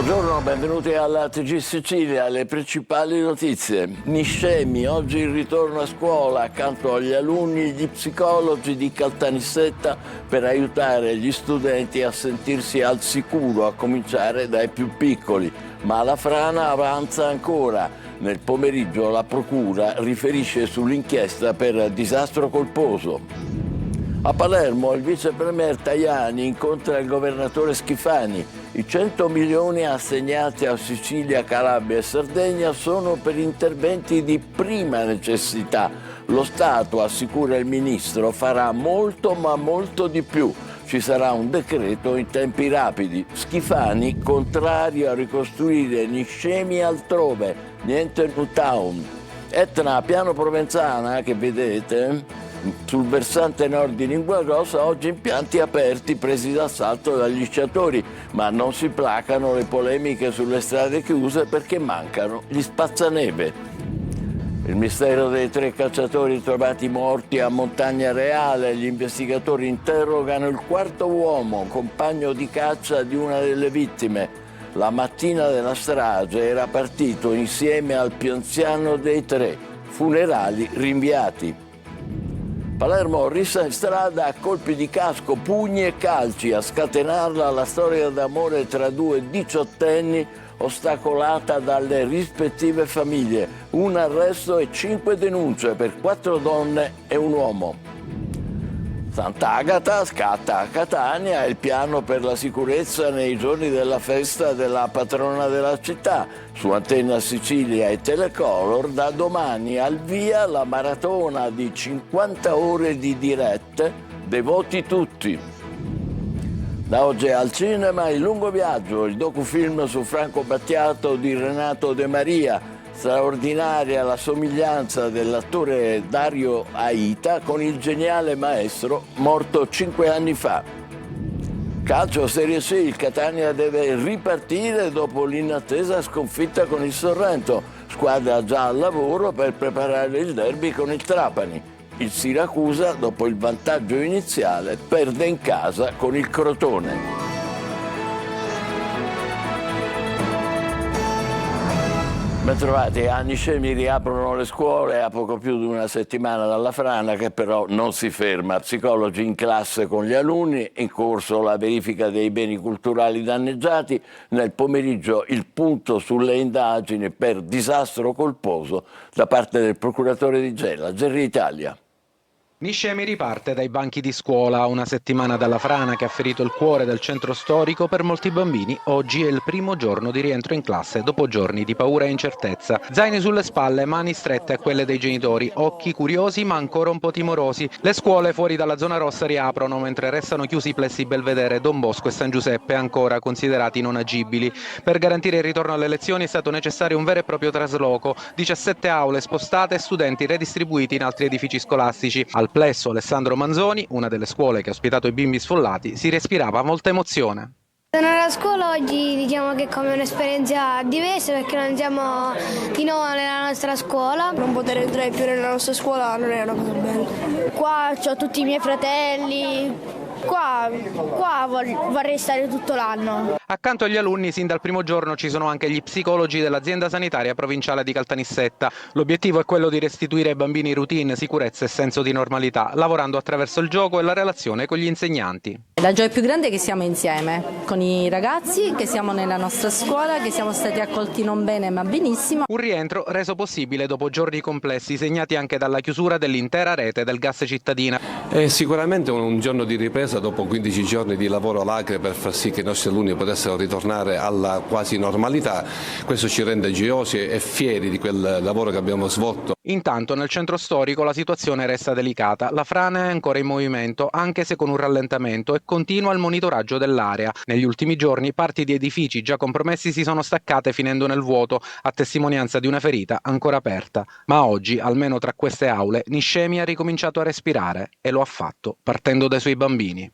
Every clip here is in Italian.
Buongiorno, benvenuti alla TG Sicilia, le principali notizie. Niscemi, oggi il ritorno a scuola, accanto agli alunni gli psicologi di Caltanissetta per aiutare gli studenti a sentirsi al sicuro, a cominciare dai più piccoli. Ma la frana avanza ancora. Nel pomeriggio la procura riferisce sull'inchiesta per disastro colposo. A Palermo il vice premier Tajani incontra il governatore Schifani. I 100 milioni assegnati a Sicilia, Calabria e Sardegna sono per interventi di prima necessità. Lo Stato, assicura il ministro, farà molto ma molto di più. Ci sarà un decreto in tempi rapidi. Schifani contrario a ricostruire Niscemi altrove, niente New Town. Etna, piano Provenzana, che vedete, sul versante nord di Linguagrossa oggi impianti aperti presi d'assalto dagli sciatori, ma non si placano le polemiche sulle strade chiuse perché mancano gli spazzaneve. Il mistero dei 3 cacciatori trovati morti a Montagna Reale, gli investigatori interrogano il 4º uomo, compagno di caccia di una delle vittime. La mattina della strage era partito insieme al più anziano dei 3, funerali rinviati. Palermo, rissa in strada a colpi di casco, pugni e calci. A scatenarla la storia d'amore tra 2 diciottenni ostacolata dalle rispettive famiglie. Un arresto e 5 denunce per 4 donne e un uomo. Sant'Agata scatta a Catania il piano per la sicurezza nei giorni della festa della patrona della città. Su Antenna Sicilia e Telecolor da domani al via la maratona di 50 ore di dirette, devoti tutti. Da oggi al cinema Il lungo viaggio, il docufilm su Franco Battiato di Renato De Maria. Straordinaria la somiglianza dell'attore Dario Aita con il geniale maestro morto 5 anni fa. Calcio Serie C, il Catania deve ripartire dopo l'inattesa sconfitta con il Sorrento. Squadra già al lavoro per preparare il derby con il Trapani. Il Siracusa, dopo il vantaggio iniziale, perde in casa con il Crotone. Bentrovati, a Niscemi riaprono le scuole a poco più di una settimana dalla frana che però non si ferma. Psicologi in classe con gli alunni, in corso la verifica dei beni culturali danneggiati, nel pomeriggio il punto sulle indagini per disastro colposo da parte del procuratore di Gela, Gerri Italia. Niscemi riparte dai banchi di scuola. Una settimana dalla frana che ha ferito il cuore del centro storico per molti bambini. Oggi è il primo giorno di rientro in classe dopo giorni di paura e incertezza. Zaini sulle spalle, mani strette a quelle dei genitori, occhi curiosi ma ancora un po' timorosi. Le scuole fuori dalla zona rossa riaprono mentre restano chiusi i plessi Belvedere, Don Bosco e San Giuseppe, ancora considerati non agibili. Per garantire il ritorno alle lezioni è stato necessario un vero e proprio trasloco. 17 aule spostate e studenti redistribuiti in altri edifici scolastici. Al Plesso Alessandro Manzoni, una delle scuole che ha ospitato i bimbi sfollati, si respirava molta emozione. Tornare a scuola oggi diciamo che è come un'esperienza diversa perché non siamo di nuovo nella nostra scuola. Non poter entrare più nella nostra scuola non è una cosa bella. Qua ho tutti i miei fratelli. Qua vorrei stare tutto l'anno. Accanto agli alunni, sin dal primo giorno ci sono anche gli psicologi dell'azienda sanitaria provinciale di Caltanissetta. L'obiettivo è quello di restituire ai bambini routine, sicurezza e senso di normalità, lavorando attraverso il gioco e la relazione con gli insegnanti. La gioia più grande è che siamo insieme con i ragazzi, che siamo nella nostra scuola, che siamo stati accolti non bene ma benissimo. Un rientro reso possibile dopo giorni complessi, segnati anche dalla chiusura dell'intera rete del gas cittadina. È sicuramente un giorno di ripresa dopo 15 giorni di lavoro alacre per far sì che i nostri alunni potessero ritornare alla quasi normalità. Questo ci rende gioiosi e fieri di quel lavoro che abbiamo svolto. Intanto nel centro storico la situazione resta delicata. La frana è ancora in movimento, anche se con un rallentamento, e continua il monitoraggio dell'area. Negli ultimi giorni parti di edifici già compromessi si sono staccate finendo nel vuoto, a testimonianza di una ferita ancora aperta. Ma oggi, almeno tra queste aule, Niscemi ha ricominciato a respirare e lo ha fatto partendo dai suoi bambini.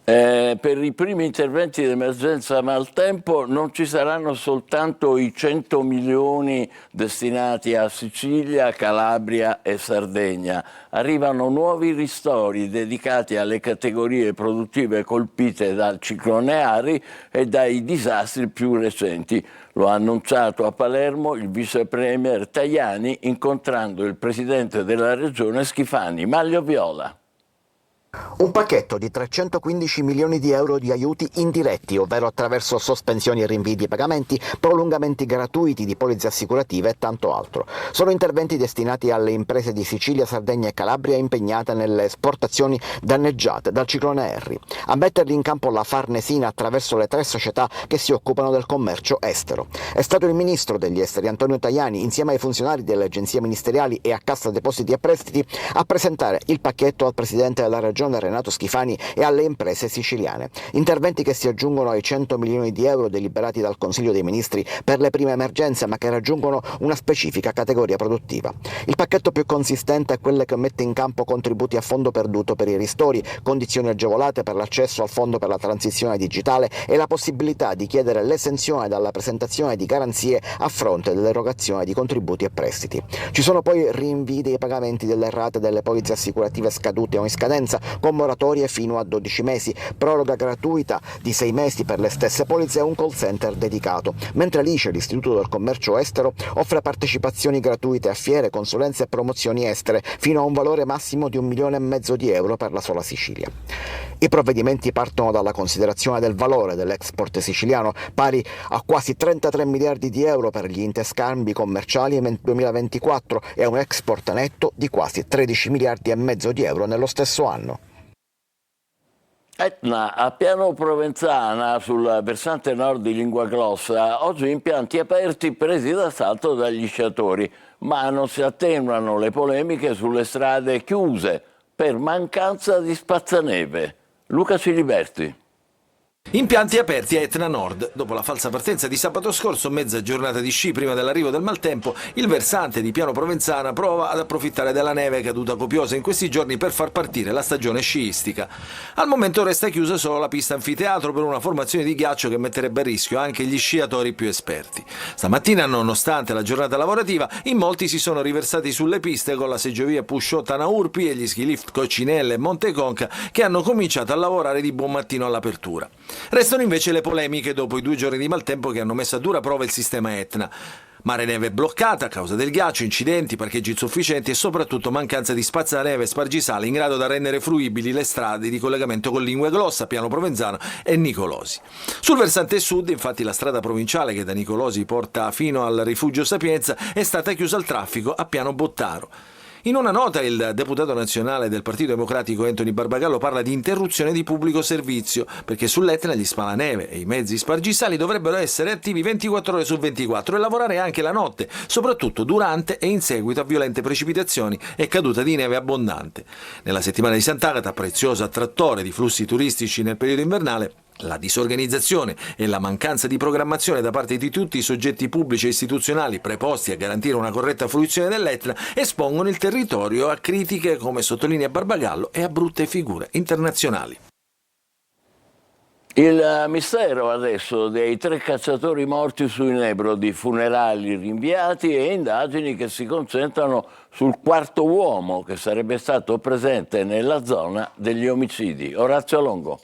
Per i primi interventi di emergenza maltempo non ci saranno soltanto i 100 milioni destinati a Sicilia, Calabria e Sardegna. Arrivano nuovi ristori dedicati alle categorie produttive colpite dal ciclone Ari e dai disastri più recenti. Lo ha annunciato a Palermo il vice premier Tajani incontrando il presidente della regione Schifani. Maglio Viola. Un pacchetto di 315 milioni di euro di aiuti indiretti, ovvero attraverso sospensioni e rinvii di pagamenti, prolungamenti gratuiti di polizze assicurative e tanto altro. Sono interventi destinati alle imprese di Sicilia, Sardegna e Calabria impegnate nelle esportazioni danneggiate dal ciclone Harry. A metterli in campo la Farnesina attraverso le 3 società che si occupano del commercio estero. È stato il ministro degli esteri Antonio Tajani, insieme ai funzionari delle agenzie ministeriali e a Cassa Depositi e Prestiti, a presentare il pacchetto al presidente della regione Renato Schifani e alle imprese siciliane. Interventi che si aggiungono ai 100 milioni di euro deliberati dal Consiglio dei Ministri per le prime emergenze, ma che raggiungono una specifica categoria produttiva. Il pacchetto più consistente è quello che mette in campo contributi a fondo perduto per i ristori, condizioni agevolate per l'accesso al fondo per la transizione digitale e la possibilità di chiedere l'esenzione dalla presentazione di garanzie a fronte dell'erogazione di contributi e prestiti. Ci sono poi rinvii dei pagamenti delle rate delle polizze assicurative scadute o in scadenza, con moratorie fino a 12 mesi, proroga gratuita di 6 mesi per le stesse polizze e un call center dedicato, mentre l'ICE, l'Istituto del Commercio Estero, offre partecipazioni gratuite a fiere, consulenze e promozioni estere fino a un valore massimo di 1,5 milioni di euro per la sola Sicilia. I provvedimenti partono dalla considerazione del valore dell'export siciliano, pari a quasi 33 miliardi di euro per gli interscambi commerciali nel 2024 e un export netto di quasi 13 miliardi e mezzo di euro nello stesso anno. Etna, a Piano Provenzana, sul versante nord di Linguaglossa, oggi impianti aperti presi d'assalto dagli sciatori, ma non si attenuano le polemiche sulle strade chiuse per mancanza di spazzaneve. Luca Ciliberti. Impianti aperti a Etna Nord. Dopo la falsa partenza di sabato scorso, mezza giornata di sci prima dell'arrivo del maltempo, il versante di Piano Provenzana prova ad approfittare della neve caduta copiosa in questi giorni per far partire la stagione sciistica. Al momento resta chiusa solo la pista anfiteatro per una formazione di ghiaccio che metterebbe a rischio anche gli sciatori più esperti. Stamattina, nonostante la giornata lavorativa, in molti si sono riversati sulle piste con la seggiovia Pusciò-Tanaurpi e gli ski lift Coccinelle e Monteconca, che hanno cominciato a lavorare di buon mattino all'apertura. Restano invece le polemiche dopo i 2 giorni di maltempo che hanno messo a dura prova il sistema Etna. Mare neve bloccata a causa del ghiaccio, incidenti, parcheggi insufficienti e soprattutto mancanza di spazzaneve e spargisale in grado da rendere fruibili le strade di collegamento con Linguaglossa, Piano Provenzano e Nicolosi. Sul versante sud, infatti, la strada provinciale che da Nicolosi porta fino al rifugio Sapienza è stata chiusa al traffico a Piano Bottaro. In una nota il deputato nazionale del Partito Democratico Anthony Barbagallo parla di interruzione di pubblico servizio, perché sull'Etna gli spalaneve e i mezzi spargisali dovrebbero essere attivi 24 ore su 24 e lavorare anche la notte, soprattutto durante e in seguito a violente precipitazioni e caduta di neve abbondante. Nella settimana di Sant'Agata, prezioso attrattore di flussi turistici nel periodo invernale, la disorganizzazione e la mancanza di programmazione da parte di tutti i soggetti pubblici e istituzionali preposti a garantire una corretta fruizione dell'Etna espongono il territorio a critiche, come sottolinea Barbagallo, e a brutte figure internazionali. Il mistero adesso dei 3 cacciatori morti sui Nebrodi, funerali rinviati e indagini che si concentrano sul 4º uomo che sarebbe stato presente nella zona degli omicidi. Orazio Longo.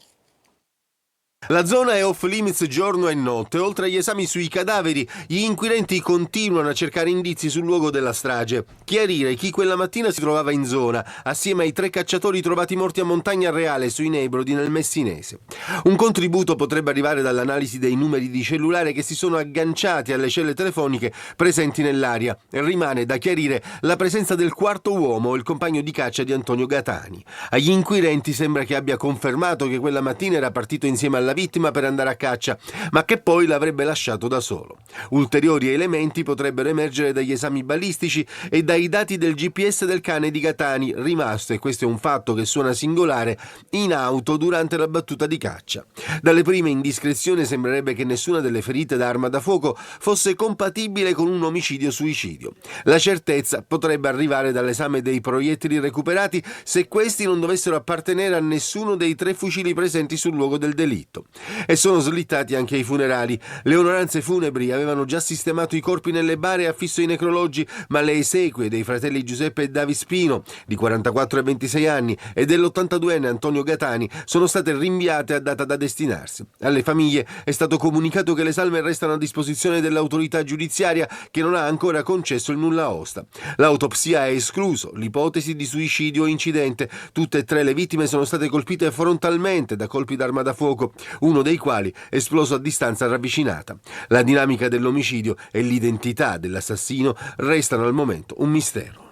La zona è off limits giorno e notte. Oltre agli esami sui cadaveri, gli inquirenti continuano a cercare indizi sul luogo della strage. Chiarire chi quella mattina si trovava in zona, assieme ai 3 cacciatori trovati morti a Montagna Reale sui Nebrodi nel Messinese. Un contributo potrebbe arrivare dall'analisi dei numeri di cellulare che si sono agganciati alle celle telefoniche presenti nell'area. Rimane da chiarire la presenza del 4º uomo, il compagno di caccia di Antonio Gatani. Agli inquirenti sembra che abbia confermato che quella mattina era partito insieme all'amico vittima per andare a caccia, ma che poi l'avrebbe lasciato da solo. Ulteriori elementi potrebbero emergere dagli esami balistici e dai dati del GPS del cane di Catani, rimasto, e questo è un fatto che suona singolare, in auto durante la battuta di caccia. Dalle prime indiscrezioni sembrerebbe che nessuna delle ferite da arma da fuoco fosse compatibile con un omicidio-suicidio. La certezza potrebbe arrivare dall'esame dei proiettili recuperati se questi non dovessero appartenere a nessuno dei 3 fucili presenti sul luogo del delitto. E sono slittati anche i funerali. Le onoranze funebri avevano già sistemato i corpi nelle bare e affisso i necrologi, ma le esequie dei fratelli Giuseppe e Davi Spino, di 44 e 26 anni, e dell'82enne Antonio Gatani sono state rinviate a data da destinarsi. Alle famiglie è stato comunicato che le salme restano a disposizione dell'autorità giudiziaria, che non ha ancora concesso il nulla osta. L'autopsia ha escluso l'ipotesi di suicidio o incidente. Tutte e 3 le vittime sono state colpite frontalmente da colpi d'arma da fuoco, uno dei quali esploso a distanza ravvicinata. La dinamica dell'omicidio e l'identità dell'assassino restano al momento un mistero.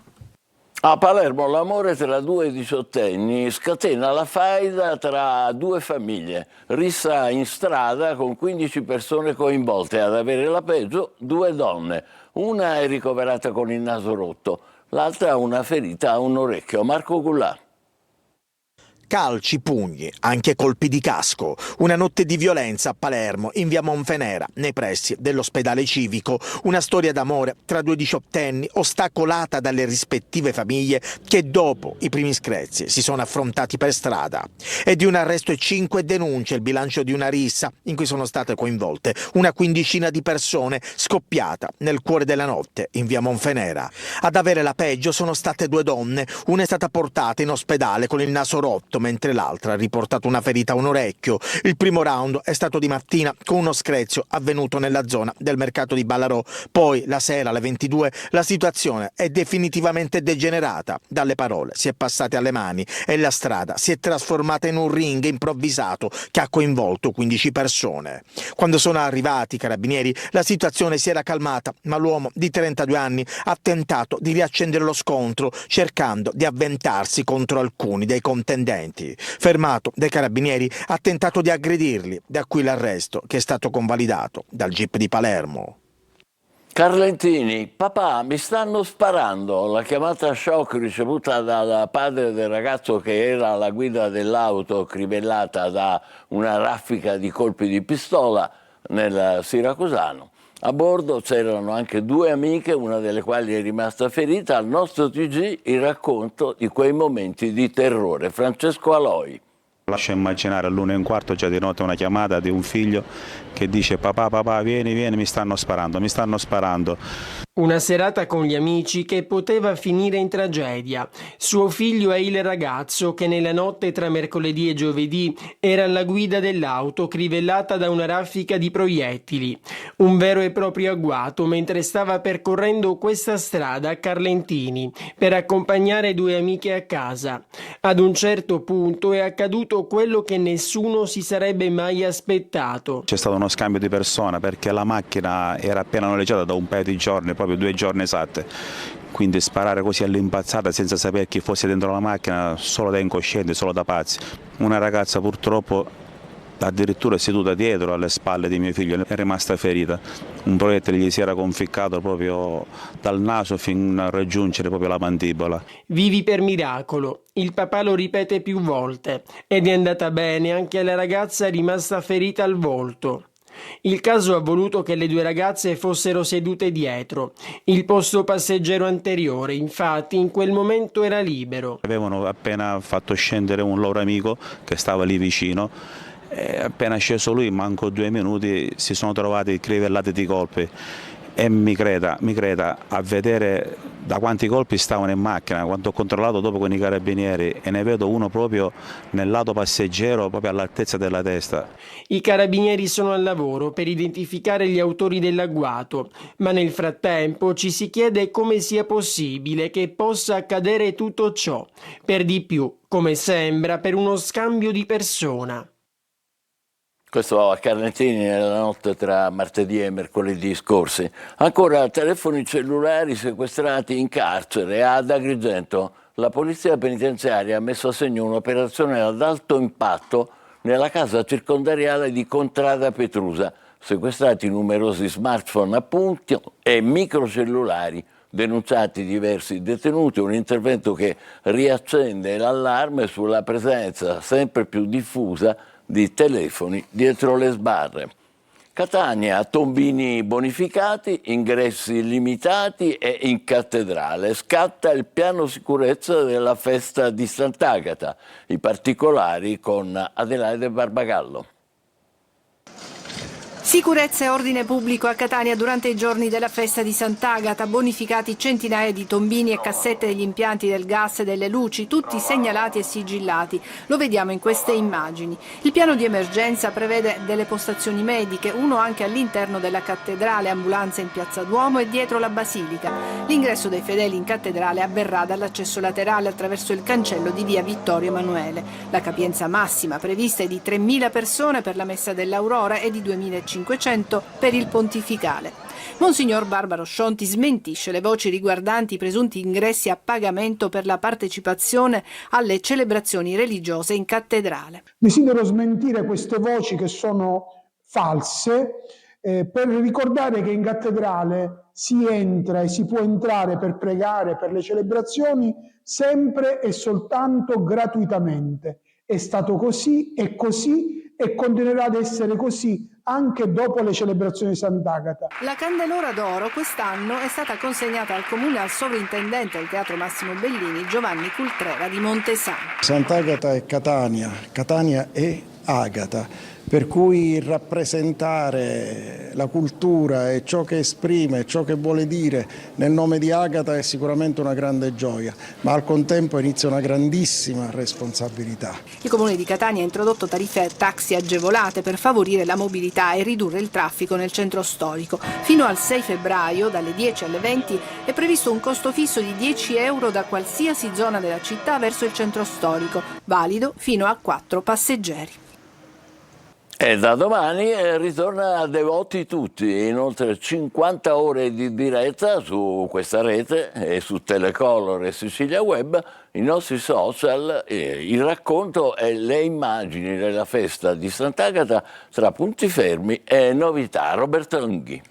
A Palermo l'amore tra 2 diciottenni scatena la faida tra 2 famiglie. Rissa in strada con 15 persone coinvolte. Ad avere la peggio 2 donne. Una è ricoverata con il naso rotto, l'altra ha una ferita a un orecchio. Marco Gullà. Calci, pugni, anche colpi di casco. Una notte di violenza a Palermo, in via Monfenera, nei pressi dell'ospedale civico. Una storia d'amore tra 2 diciottenni, ostacolata dalle rispettive famiglie che dopo i primi screzi si sono affrontati per strada. E di un arresto e 5 denunce il bilancio di una rissa in cui sono state coinvolte una quindicina di persone, scoppiata nel cuore della notte in via Monfenera. Ad avere la peggio sono state 2 donne. Una è stata portata in ospedale con il naso rotto, mentre l'altra ha riportato una ferita a un orecchio. Il primo round è stato di mattina con uno screzio avvenuto nella zona del mercato di Ballarò. Poi, la sera alle 22, la situazione è definitivamente degenerata. Dalle parole si è passate alle mani e la strada si è trasformata in un ring improvvisato che ha coinvolto 15 persone. Quando sono arrivati i carabinieri, la situazione si era calmata, ma l'uomo di 32 anni ha tentato di riaccendere lo scontro, cercando di avventarsi contro alcuni dei contendenti. Fermato dai carabinieri, ha tentato di aggredirli, da qui l'arresto che è stato convalidato dal GIP di Palermo. Carlentini, papà, mi stanno sparando. La chiamata shock ricevuta dal padre del ragazzo che era alla guida dell'auto crivellata da una raffica di colpi di pistola nel Siracusano. A bordo c'erano anche 2 amiche, una delle quali è rimasta ferita. Al nostro TG il racconto di quei momenti di terrore. Francesco Aloi. Lascia immaginare all'1:15 già di notte una chiamata di un figlio che dice papà vieni, mi stanno sparando. Una serata con gli amici che poteva finire in tragedia. Suo figlio è il ragazzo che nella notte tra mercoledì e giovedì era alla guida dell'auto crivellata da una raffica di proiettili. Un vero e proprio agguato mentre stava percorrendo questa strada a Carlentini per accompagnare 2 amiche a casa. Ad un certo punto è accaduto quello che nessuno si sarebbe mai aspettato. C'è stato uno scambio di persona perché la macchina era appena noleggiata da un paio di giorni, proprio 2 giorni esatte, quindi sparare così all'impazzata senza sapere chi fosse dentro la macchina, solo da incoscienti, solo da pazzi. Una ragazza purtroppo addirittura seduta dietro alle spalle di mio figlio è rimasta ferita, un proiettile gli si era conficcato proprio dal naso fino a raggiungere proprio la mandibola. Vivi per miracolo, il papà lo ripete più volte ed è andata bene anche alla ragazza rimasta ferita al volto. Il caso ha voluto che le 2 ragazze fossero sedute dietro. Il posto passeggero anteriore, infatti, in quel momento era libero. Avevano appena fatto scendere un loro amico che stava lì vicino. E appena sceso lui, manco 2 minuti, si sono trovati crivellati di colpi. E mi creda, a vedere da quanti colpi stavano in macchina, quando ho controllato dopo con i carabinieri, e ne vedo uno proprio nel lato passeggero, proprio all'altezza della testa. I carabinieri sono al lavoro per identificare gli autori dell'agguato, ma nel frattempo ci si chiede come sia possibile che possa accadere tutto ciò, per di più, come sembra, per uno scambio di persona. Questo a Carlentini nella notte tra martedì e mercoledì scorsi. Ancora telefoni cellulari sequestrati in carcere. Ad Agrigento la polizia penitenziaria ha messo a segno un'operazione ad alto impatto nella casa circondariale di Contrada Petrusa. Sequestrati numerosi smartphone a punti e microcellulari, denunciati diversi detenuti, un intervento che riaccende l'allarme sulla presenza sempre più diffusa di telefoni dietro le sbarre. Catania, tombini bonificati, ingressi limitati e in cattedrale. Scatta il piano sicurezza della festa di Sant'Agata. I particolari con Adelaide Barbagallo. Sicurezza e ordine pubblico a Catania durante i giorni della festa di Sant'Agata, bonificati centinaia di tombini e cassette degli impianti del gas e delle luci, tutti segnalati e sigillati. Lo vediamo in queste immagini. Il piano di emergenza prevede delle postazioni mediche, uno anche all'interno della cattedrale, ambulanze in Piazza Duomo e dietro la Basilica. L'ingresso dei fedeli in cattedrale avverrà dall'accesso laterale attraverso il cancello di via Vittorio Emanuele. La capienza massima prevista è di 3.000 persone per la messa dell'Aurora e di 2.500 per il pontificale. Monsignor Barbaro Scionti smentisce le voci riguardanti i presunti ingressi a pagamento per la partecipazione alle celebrazioni religiose in cattedrale. Desidero smentire queste voci che sono false per ricordare che in cattedrale si entra e si può entrare per pregare per le celebrazioni sempre e soltanto gratuitamente. È stato così, è così e continuerà ad essere così anche dopo le celebrazioni di Sant'Agata. La Candelora d'Oro quest'anno è stata consegnata al Comune al sovrintendente del Teatro Massimo Bellini, Giovanni Cultrera di Montesano. Sant'Agata è Catania, Catania è Agata, per cui rappresentare la cultura e ciò che esprime, ciò che vuole dire nel nome di Agata è sicuramente una grande gioia, ma al contempo inizia una grandissima responsabilità. Il Comune di Catania ha introdotto tariffe taxi agevolate per favorire la mobilità e ridurre il traffico nel centro storico. Fino al 6 febbraio, dalle 10 alle 20, è previsto un costo fisso di 10 euro da qualsiasi zona della città verso il centro storico, valido fino a 4 passeggeri. E da domani ritorna a Devoti Tutti, in oltre 50 ore di diretta su questa rete e su Telecolor e Sicilia Web, i nostri social, il racconto e le immagini della festa di Sant'Agata tra punti fermi e novità. Roberto Lunghi.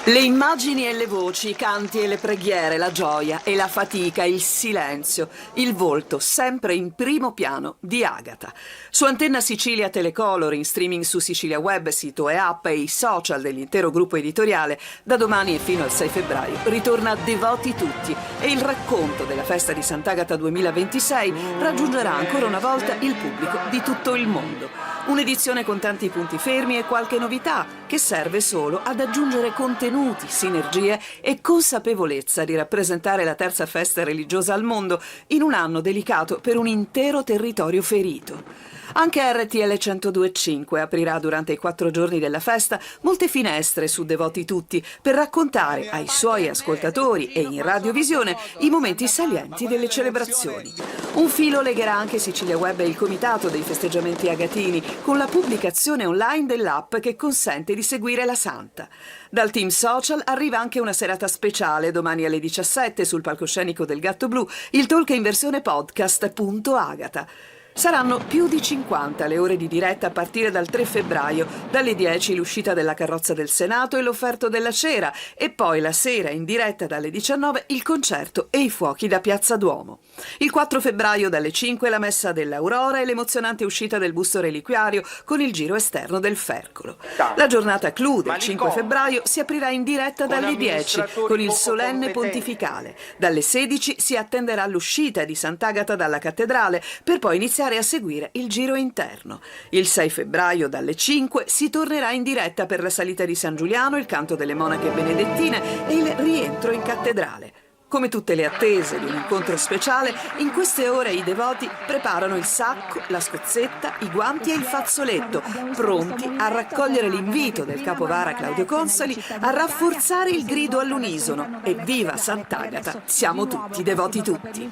Le immagini e le voci, i canti e le preghiere, la gioia e la fatica, il silenzio, il volto sempre in primo piano di Agata. Su Antenna Sicilia Telecolor, in streaming su Sicilia Web, sito e app e i social dell'intero gruppo editoriale, da domani e fino al 6 febbraio ritorna Devoti Tutti e il racconto della festa di Sant'Agata 2026 raggiungerà ancora una volta il pubblico di tutto il mondo. Un'edizione con tanti punti fermi e qualche novità che serve solo ad aggiungere contenuti, sinergie e consapevolezza di rappresentare la terza festa religiosa al mondo in un anno delicato per un intero territorio ferito. Anche RTL 102.5 aprirà durante i 4 giorni della festa molte finestre su Devoti Tutti per raccontare ai suoi ascoltatori e in radiovisione i momenti salienti delle celebrazioni. Un filo legherà anche Sicilia Web e il comitato dei festeggiamenti agatini con la pubblicazione online dell'app che consente di seguire la Santa. Dal team social arriva anche una serata speciale domani alle 17 sul palcoscenico del Gatto Blu, il talk in versione podcast Agata. Saranno più di 50 le ore di diretta a partire dal 3 febbraio, dalle 10 l'uscita della carrozza del Senato e l'offerto della cera e poi la sera in diretta dalle 19 il concerto e i fuochi da Piazza Duomo. Il 4 febbraio dalle 5 la messa dell'Aurora e l'emozionante uscita del busto reliquiario con il giro esterno del Fercolo. La giornata clou del 5 febbraio si aprirà in diretta dalle 10 con il solenne pontificale. Dalle 16 si attenderà l'uscita di Sant'Agata dalla cattedrale per poi iniziare a seguire il giro interno. Il 6 febbraio dalle 5 si tornerà in diretta per la salita di San Giuliano, il canto delle monache benedettine e il rientro in cattedrale. Come tutte le attese di un incontro speciale, in queste ore i devoti preparano il sacco, la scozzetta, i guanti e il fazzoletto, pronti a raccogliere l'invito del capovara Claudio Consoli a rafforzare il grido all'unisono. E viva Sant'Agata, siamo tutti devoti tutti.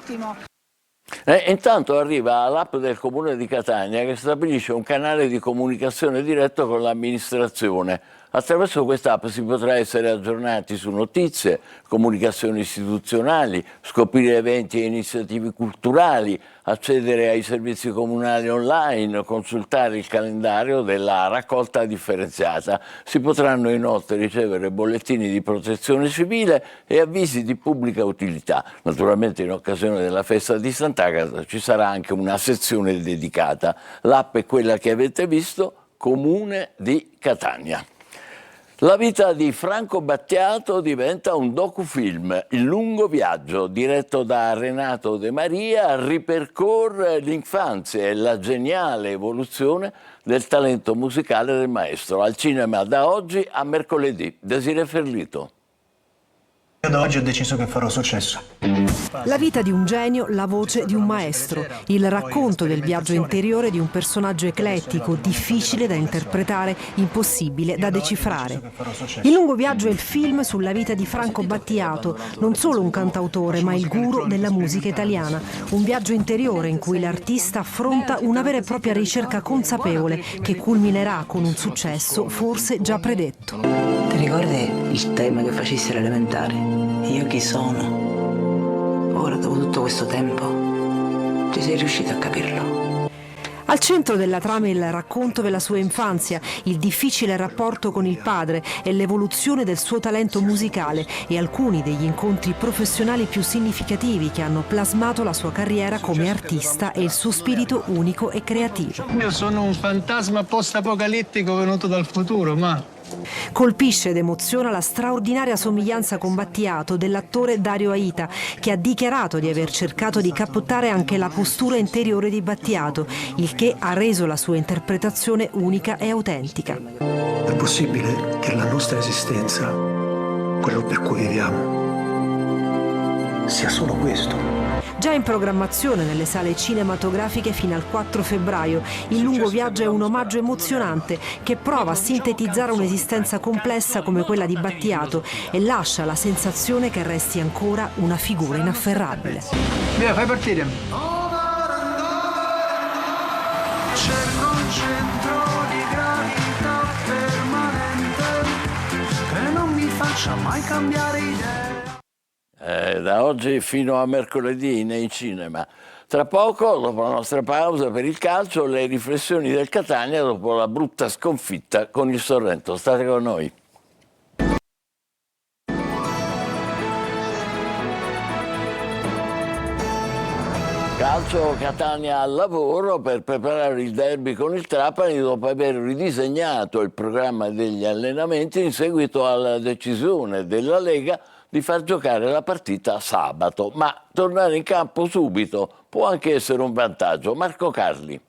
Intanto arriva l'app del Comune di Catania che stabilisce un canale di comunicazione diretto con l'amministrazione. Attraverso quest'app si potrà essere aggiornati su notizie, comunicazioni istituzionali, scoprire eventi e iniziative culturali, accedere ai servizi comunali online, consultare il calendario della raccolta differenziata. Si potranno inoltre ricevere bollettini di protezione civile e avvisi di pubblica utilità. Naturalmente in occasione della festa di Sant'Agata ci sarà anche una sezione dedicata. L'app è quella che avete visto, Comune di Catania. La vita di Franco Battiato diventa un docufilm. Il lungo viaggio, diretto da Renato De Maria, ripercorre l'infanzia e la geniale evoluzione del talento musicale del maestro. Al cinema da oggi a mercoledì. Desiree Ferlito. Io da oggi ho deciso che farò successo. La vita di un genio, la voce di un maestro, il racconto del viaggio interiore di un personaggio eclettico, difficile da interpretare, impossibile da decifrare. Il lungo viaggio è il film sulla vita di Franco Battiato, non solo un cantautore, ma il guru della musica italiana. Un viaggio interiore in cui l'artista affronta una vera e propria ricerca consapevole che culminerà con un successo forse già predetto. Ti ricordi il tema che facessi all'elementare? Io chi sono? Ora, dopo tutto questo tempo, ci sei riuscito a capirlo? Al centro della trama è il racconto della sua infanzia, il difficile rapporto con il padre e l'evoluzione del suo talento musicale e alcuni degli incontri professionali più significativi che hanno plasmato la sua carriera come artista e il suo spirito unico e creativo. Io sono un fantasma post-apocalittico venuto dal futuro, ma... Colpisce ed emoziona la straordinaria somiglianza con Battiato dell'attore Dario Aita, che ha dichiarato di aver cercato di captare anche la postura interiore di Battiato, il che ha reso la sua interpretazione unica e autentica. È possibile che la nostra esistenza, quello per cui viviamo, sia solo questo? Già in programmazione nelle sale cinematografiche fino al 4 febbraio, il lungo viaggio è un omaggio emozionante che prova a sintetizzare un'esistenza complessa come quella di Battiato e lascia la sensazione che resti ancora una figura inafferrabile. Via, fai partire. Cerco un centro di gravità permanente che non mi faccia mai cambiare idea. Da oggi fino a mercoledì nei cinema. Tra poco, dopo la nostra pausa per il calcio, le riflessioni del Catania dopo la brutta sconfitta con il Sorrento. State con noi. Calcio, Catania al lavoro per preparare il derby con il Trapani dopo aver ridisegnato il programma degli allenamenti in seguito alla decisione della Lega di far giocare la partita sabato, ma tornare in campo subito può anche essere un vantaggio. Marco Carli.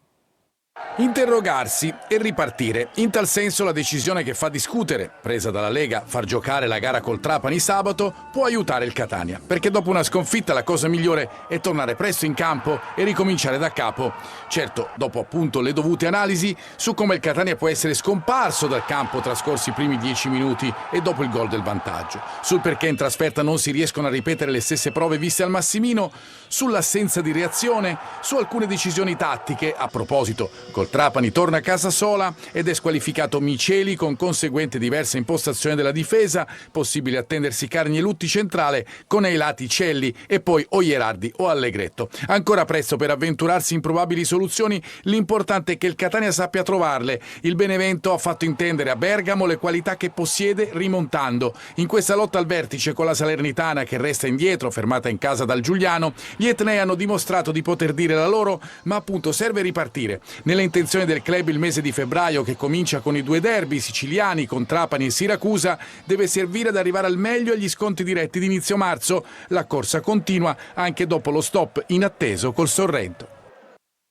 Interrogarsi e ripartire. In tal senso la decisione che fa discutere, presa dalla Lega, far giocare la gara col Trapani sabato, può aiutare il Catania, perché dopo una sconfitta la cosa migliore è tornare presto in campo e ricominciare da capo. Certo, dopo appunto le dovute analisi su come il Catania può essere scomparso dal campo trascorsi i primi 10 minuti e dopo il gol del vantaggio, sul perché in trasferta non si riescono a ripetere le stesse prove viste al Massimino, sull'assenza di reazione, su alcune decisioni tattiche. A proposito, col Trapani torna a casa sola ed è squalificato Miceli con conseguente diversa impostazione della difesa, possibile attendersi Carnielutti centrale con ai lati Celli e poi o Ierardi o Allegretto. Ancora presto per avventurarsi in probabili soluzioni, l'importante è che il Catania sappia trovarle. Il Benevento ha fatto intendere a Bergamo le qualità che possiede rimontando. In questa lotta al vertice con la Salernitana che resta indietro, fermata in casa dal Giuliano, gli etnei hanno dimostrato di poter dire la loro, ma appunto serve ripartire. Nelle intenzioni del club il mese di febbraio, che comincia con i 2 derby siciliani con Trapani e Siracusa, deve servire ad arrivare al meglio agli scontri diretti di inizio marzo. La corsa continua anche dopo lo stop inatteso col Sorrento.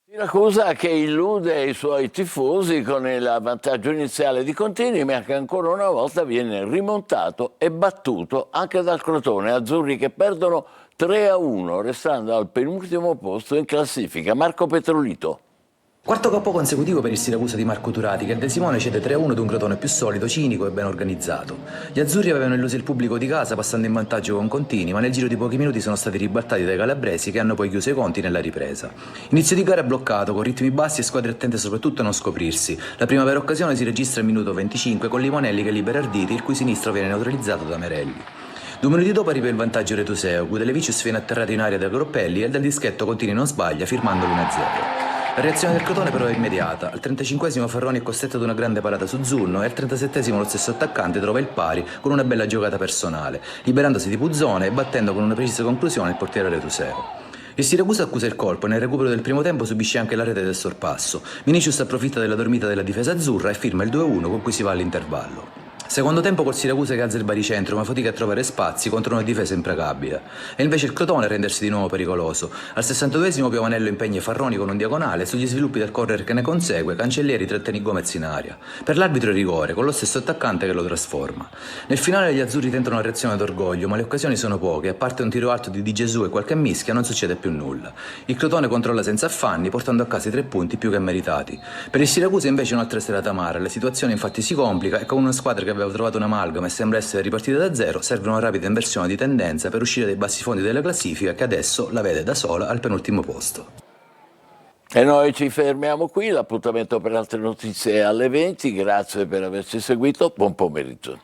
Siracusa che illude i suoi tifosi con il vantaggio iniziale di Contini, ma che ancora una volta viene rimontato e battuto anche dal Crotone. Azzurri che perdono 3-1, restando al penultimo posto in classifica. Marco Petrolito. Quarto capo consecutivo per il Siracusa di Marco Turati, che il De Simone cede 3-1 ad un Crotone più solido, cinico e ben organizzato. Gli azzurri avevano illuso il pubblico di casa passando in vantaggio con Contini, ma nel giro di pochi minuti sono stati ribaltati dai calabresi, che hanno poi chiuso i conti nella ripresa. Inizio di gara bloccato, con ritmi bassi e squadre attente soprattutto a non scoprirsi. La prima vera occasione si registra al minuto 25 con Limonelli che libera Arditi, il cui sinistro viene neutralizzato da Merelli. 2 minuti dopo arriva il vantaggio retuseo, Gudelevicius viene atterrato in aria da Groppelli e dal dischetto Contini non sbaglia, firmando l'1-0. La reazione del Crotone però è immediata. Al 35esimo Farroni è costretto ad una grande parata su Zunno e al 37esimo lo stesso attaccante trova il pari con una bella giocata personale, liberandosi di Puzzone e battendo con una precisa conclusione il portiere retuseo. Il Siracusa accusa il colpo e nel recupero del primo tempo subisce anche la rete del sorpasso. Vinicius approfitta della dormita della difesa azzurra e firma il 2-1 con cui si va all'intervallo. Secondo tempo col Siracusa che alza il baricentro ma fatica a trovare spazi contro una difesa implacabile. E invece il Crotone a rendersi di nuovo pericoloso. Al 62esimo Piovanello impegna Farroni con un diagonale e sugli sviluppi del corner che ne consegue Cancellieri trattiene Gomez in aria. Per l'arbitro è rigore, con lo stesso attaccante che lo trasforma. Nel finale gli azzurri tentano una reazione d'orgoglio ma le occasioni sono poche, a parte un tiro alto di Di Gesù e qualche mischia non succede più nulla. Il Crotone controlla senza affanni portando a casa i 3 punti più che meritati. Per il Siracusa invece un'altra serata amara, la situazione infatti si complica e con una squadra che aveva trovato un'amalgama e sembra essere ripartita da zero, serve una rapida inversione di tendenza per uscire dai bassi fondi della classifica che adesso la vede da sola al penultimo posto. E noi ci fermiamo qui, l'appuntamento per altre notizie è alle 20, grazie per averci seguito, buon pomeriggio.